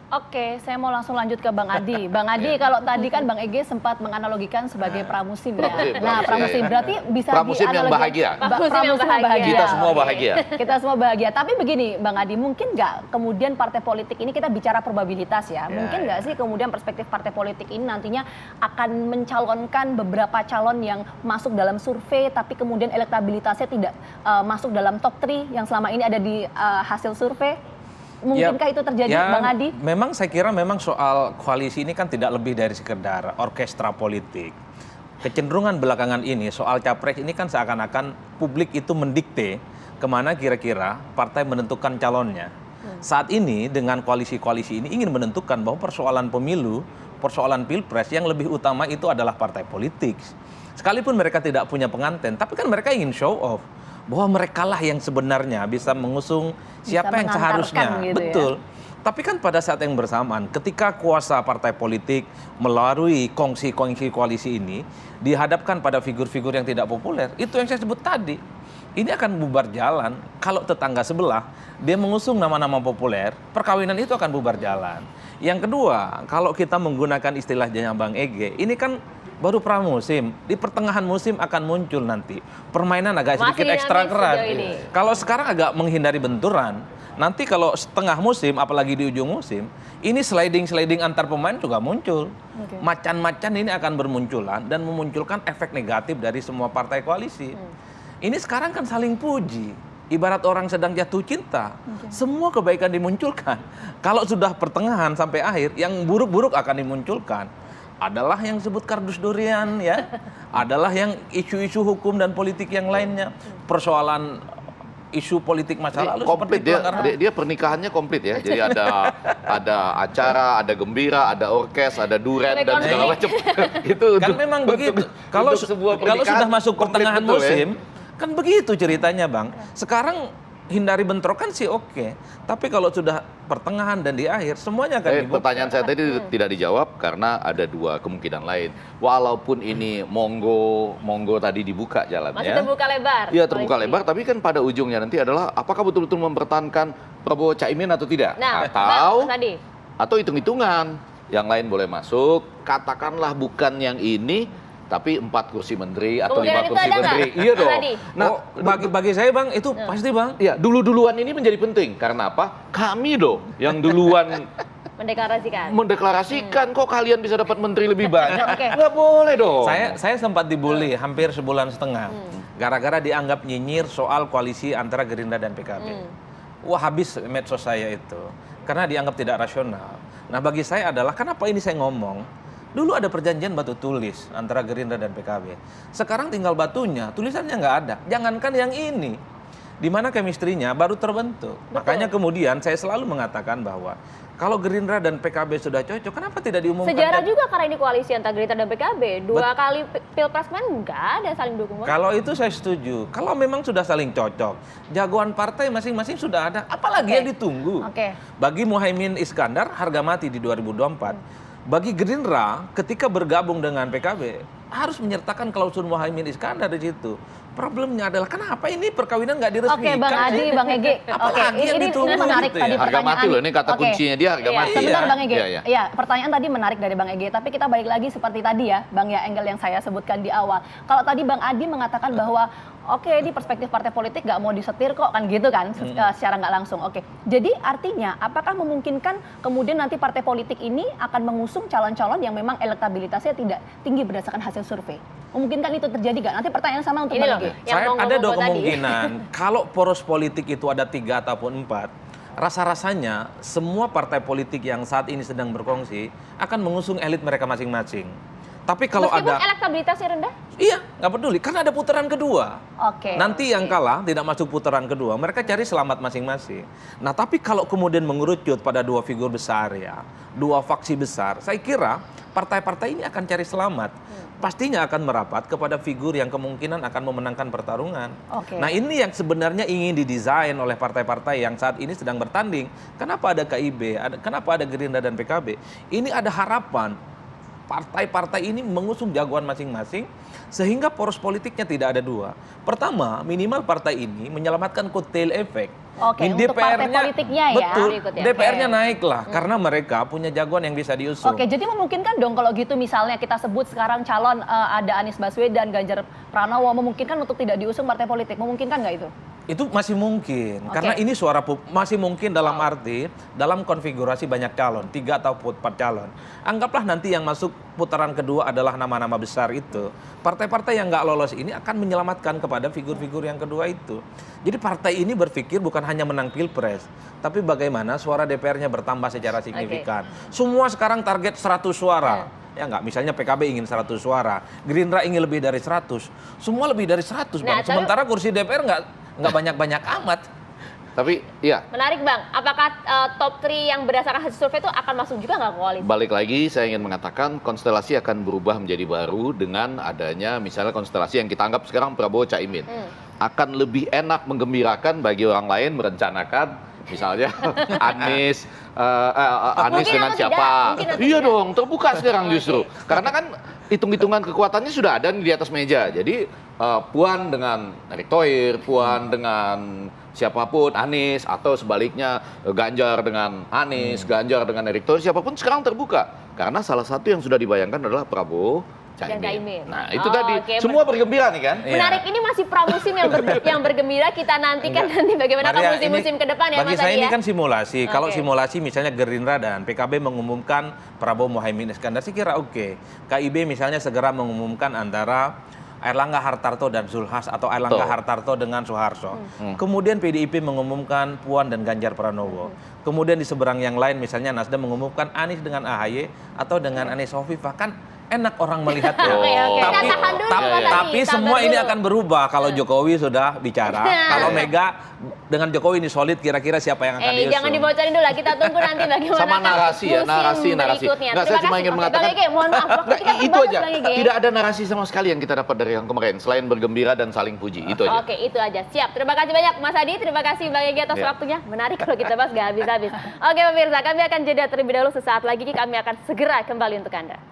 Oke, saya mau langsung lanjut ke Bang Adi. Bang Adi, kalau tadi kan Bang Ege sempat menganalogikan sebagai pramusim ya. Nah, pramusim berarti bisa pramusim yang bahagia. Pramusim yang bahagia. Kita semua bahagia. Kita semua bahagia. Tapi begini, Bang Adi, mungkin nggak kemudian partai politik ini kita bicara probabilitas ya. Mungkin nggak sih kemudian perspektif partai politik ini nantinya akan mencalonkan beberapa calon yang masuk dalam survei, tapi kemudian elektabilitasnya tidak masuk dalam top 3 yang selama ini ada di hasil survei? Mungkinkah itu terjadi, Bang Adi? Memang saya kira memang soal koalisi ini kan tidak lebih dari sekedar orkestra politik. Kecenderungan belakangan ini soal capres ini kan seakan-akan publik itu mendikte kemana kira-kira partai menentukan calonnya. Saat ini dengan koalisi-koalisi ini ingin menentukan bahwa persoalan pemilu, persoalan pilpres yang lebih utama itu adalah partai politik. Sekalipun mereka tidak punya pengantin, tapi kan mereka ingin show off bahwa merekalah yang sebenarnya bisa mengusung siapa yang seharusnya. Gitu betul. Ya? Tapi kan pada saat yang bersamaan ketika kuasa partai politik melalui kongsi-kongsi koalisi ini dihadapkan pada figur-figur yang tidak populer, itu yang saya sebut tadi. Ini akan bubar jalan. Kalau tetangga sebelah dia mengusung nama-nama populer, perkawinan itu akan bubar jalan. Yang kedua, kalau kita menggunakan istilahnya Bang Ege, ini kan baru pramusim, di pertengahan musim akan muncul nanti permainan agak sedikit ekstra keras. Kalau sekarang agak menghindari benturan, nanti kalau setengah musim, apalagi di ujung musim, ini sliding antar pemain juga muncul. Macan-macan ini akan bermunculan dan memunculkan efek negatif dari semua partai koalisi. Ini sekarang kan saling puji. Ibarat orang sedang jatuh cinta, semua kebaikan dimunculkan. Kalau sudah pertengahan sampai akhir, yang buruk-buruk akan dimunculkan. Adalah yang disebut kardus durian ya, adalah yang isu-isu hukum dan politik yang lainnya, persoalan isu politik masa lalu komplit dia pernikahannya komplit ya. Jadi ada acara, ada gembira, ada orkes, ada duren dan segala macam. Itu kan memang begitu. Kalau sudah masuk pertengahan musim, kan begitu ceritanya, Bang. Sekarang hindari bentrokan sih oke. Tapi kalau sudah pertengahan dan di akhir, semuanya akan dibuka. Pertanyaan saya tadi tidak dijawab karena ada dua kemungkinan lain. Walaupun ini monggo tadi dibuka jalannya. Masih terbuka lebar. Iya terbuka lebar, tapi kan pada ujungnya nanti adalah apakah betul-betul mempertahankan Prabowo Caimin atau tidak? Nah, atau hitung-hitungan. Yang lain boleh masuk, katakanlah bukan yang ini, tapi 4 kursi menteri atau 5 kursi menteri. Iya dong. Nah, bagi saya Bang, itu pasti Bang. Iya, duluan ini menjadi penting. Karena apa? Kami dong yang duluan mendeklarasikan. Kok kalian bisa dapat menteri lebih banyak? Nggak boleh dong. Saya sempat dibully hampir sebulan setengah. Gara-gara dianggap nyinyir soal koalisi antara Gerindra dan PKB. Wah, habis medsos saya itu. Karena dianggap tidak rasional. Nah, bagi saya adalah, kenapa ini saya ngomong? Dulu ada perjanjian batu tulis antara Gerindra dan PKB. Sekarang tinggal batunya, tulisannya nggak ada. Jangankan yang ini, di mana chemistry-nya baru terbentuk. Makanya kemudian saya selalu mengatakan bahwa kalau Gerindra dan PKB sudah cocok, kenapa tidak diumumkan? Sejarah juga karena ini koalisi antara Gerindra dan PKB. 2 kali pilpres kemarin nggak ada saling dukung. Kalau itu saya setuju. Kalau memang sudah saling cocok, jagoan partai masing-masing sudah ada. Apalagi yang ditunggu? Bagi Muhaimin Iskandar, harga mati di 2024. Bagi Gerindra, ketika bergabung dengan PKB, harus menyertakan klausul Muhaimin Iskandar di situ. Problemnya adalah kenapa ini perkawinan nggak diresmikan? Oke, Bang Adi, Bang Ege. Ini menarik gitu tadi ya? pertanyaan. Harga mati loh, ini kata kuncinya dia harga mati. Sebentar Bang Ege. Iya, pertanyaan tadi menarik dari Bang Ege. Tapi kita balik lagi seperti tadi ya, Bang ya, angle yang saya sebutkan di awal. Kalau tadi Bang Adi mengatakan bahwa oke, ini perspektif partai politik nggak mau disetir kok, kan gitu kan, secara nggak langsung. Oke, jadi artinya apakah memungkinkan kemudian nanti partai politik ini akan mengusung calon-calon yang memang elektabilitasnya tidak tinggi berdasarkan hasil survei? Memungkinkan itu terjadi nggak? Nanti pertanyaan sama untuk Bang Ege. Saya ada 2 kemungkinan. Kalau poros politik itu ada 3 ataupun 4, rasa-rasanya semua partai politik yang saat ini sedang berkongsi akan mengusung elit mereka masing-masing. Tapi kalau meskipun elektabilitasnya rendah? Iya, nggak peduli. Karena ada putaran kedua. Nanti yang kalah tidak masuk putaran kedua, mereka cari selamat masing-masing. Nah, tapi kalau kemudian mengerucut pada 2 figur besar ya, 2 faksi besar, saya kira partai-partai ini akan cari selamat. Pastinya akan merapat kepada figur yang kemungkinan akan memenangkan pertarungan. Nah, ini yang sebenarnya ingin didesain oleh partai-partai yang saat ini sedang bertanding. Kenapa ada KIB? Kenapa ada Gerindra dan PKB? Ini ada harapan partai-partai ini mengusung jagoan masing-masing sehingga poros politiknya tidak ada dua. Pertama, minimal partai ini menyelamatkan kotel efek. Oke, untuk partai politiknya ya. Betul, Berikut ya. DPR-nya naik lah karena mereka punya jagoan yang bisa diusung. Oke, jadi memungkinkan dong kalau gitu misalnya kita sebut sekarang calon ada Anies Baswedan, Ganjar Pranowo, memungkinkan untuk tidak diusung partai politik, memungkinkan nggak itu? Itu masih mungkin, Oke. karena ini masih mungkin dalam arti, dalam konfigurasi banyak calon, 3 atau 4 calon. Anggaplah nanti yang masuk putaran kedua adalah nama-nama besar itu. Partai-partai yang nggak lolos ini akan menyelamatkan kepada figur-figur yang kedua itu. Jadi partai ini berpikir bukan hanya menang pilpres, tapi bagaimana suara DPR-nya bertambah secara signifikan. Semua sekarang target 100 suara. Ya enggak, misalnya PKB ingin 100 suara, Gerindra ingin lebih dari 100. Semua lebih dari 100, Bang. Nah, tapi- Sementara kursi DPR nggak banyak-banyak amat. Tapi ya, Menarik Bang, apakah top 3 yang berdasarkan hasil survei itu akan masuk juga nggak ke koalisi? balik lagi saya ingin mengatakan konstelasi akan berubah menjadi baru dengan adanya misalnya konstelasi yang kita anggap sekarang Prabowo Caimin. Akan lebih enak menggembirakan bagi orang lain merencanakan misalnya Anies Mungkin dengan atau siapa? tidak, mungkin atau Iya tidak. dong, terbuka sekarang justru. Karena kan hitung-hitungan kekuatannya sudah ada di atas meja. Jadi Puan dengan Erick Thohir, Puan dengan siapapun, Anies, atau sebaliknya Ganjar dengan Anies, Ganjar dengan Erick Thohir, siapapun sekarang terbuka. Karena salah satu yang sudah dibayangkan adalah Prabowo Dan Caimin. Nah itu Oh, tadi, oke. semua bergembira nih kan? Menarik, ini masih pramusim yang bergembira, kita nantikan nanti bagaimana ke Maria, musim-musim ini ke depan ya bagi Mas saya Adi ini ya. kan simulasi. Kalau Oke. simulasi misalnya Gerindra dan PKB mengumumkan Prabowo Muhaimin Iskandar, saya kira oke. KIB misalnya segera mengumumkan antara Airlangga Hartarto dan Zulhas atau Airlangga Betul. Hartarto dengan Soeharto. Kemudian PDIP mengumumkan Puan dan Ganjar Pranowo. Kemudian di seberang yang lain misalnya Nasdem mengumumkan Anies dengan AHY atau dengan Anies Hovifah, kan enak orang melihatnya. Oke, oke. Tapi, Kita tahan dulu, tapi, Mas Adi. tapi Sabar semua ini dulu. akan berubah kalau Jokowi sudah bicara. Kalau Mega dengan Jokowi ini solid, kira-kira siapa yang akan diusung? Jangan dibocorin dulu lah, kita tunggu nanti bagaimana Sama narasi ya, musim narasi. berikutnya. Nggak, saya Terima cuma kasih. ingin Oke, mengatakan, Bang Ege, mohon maaf, waktu Nggak, kita itu terbatas, aja. Bang Ege. Tidak ada narasi sama sekali yang kita dapat dari yang kemarin, selain bergembira dan saling puji. Itu aja. Oke, itu aja. Siap. Terima kasih banyak Mas Adi, terima kasih Bang Ege atas Ya. waktunya. Menarik kalau kita bahas nggak habis-habis. Oke pemirsa, kami akan jeda terlebih dahulu, sesaat lagi kami akan segera kembali untuk Anda.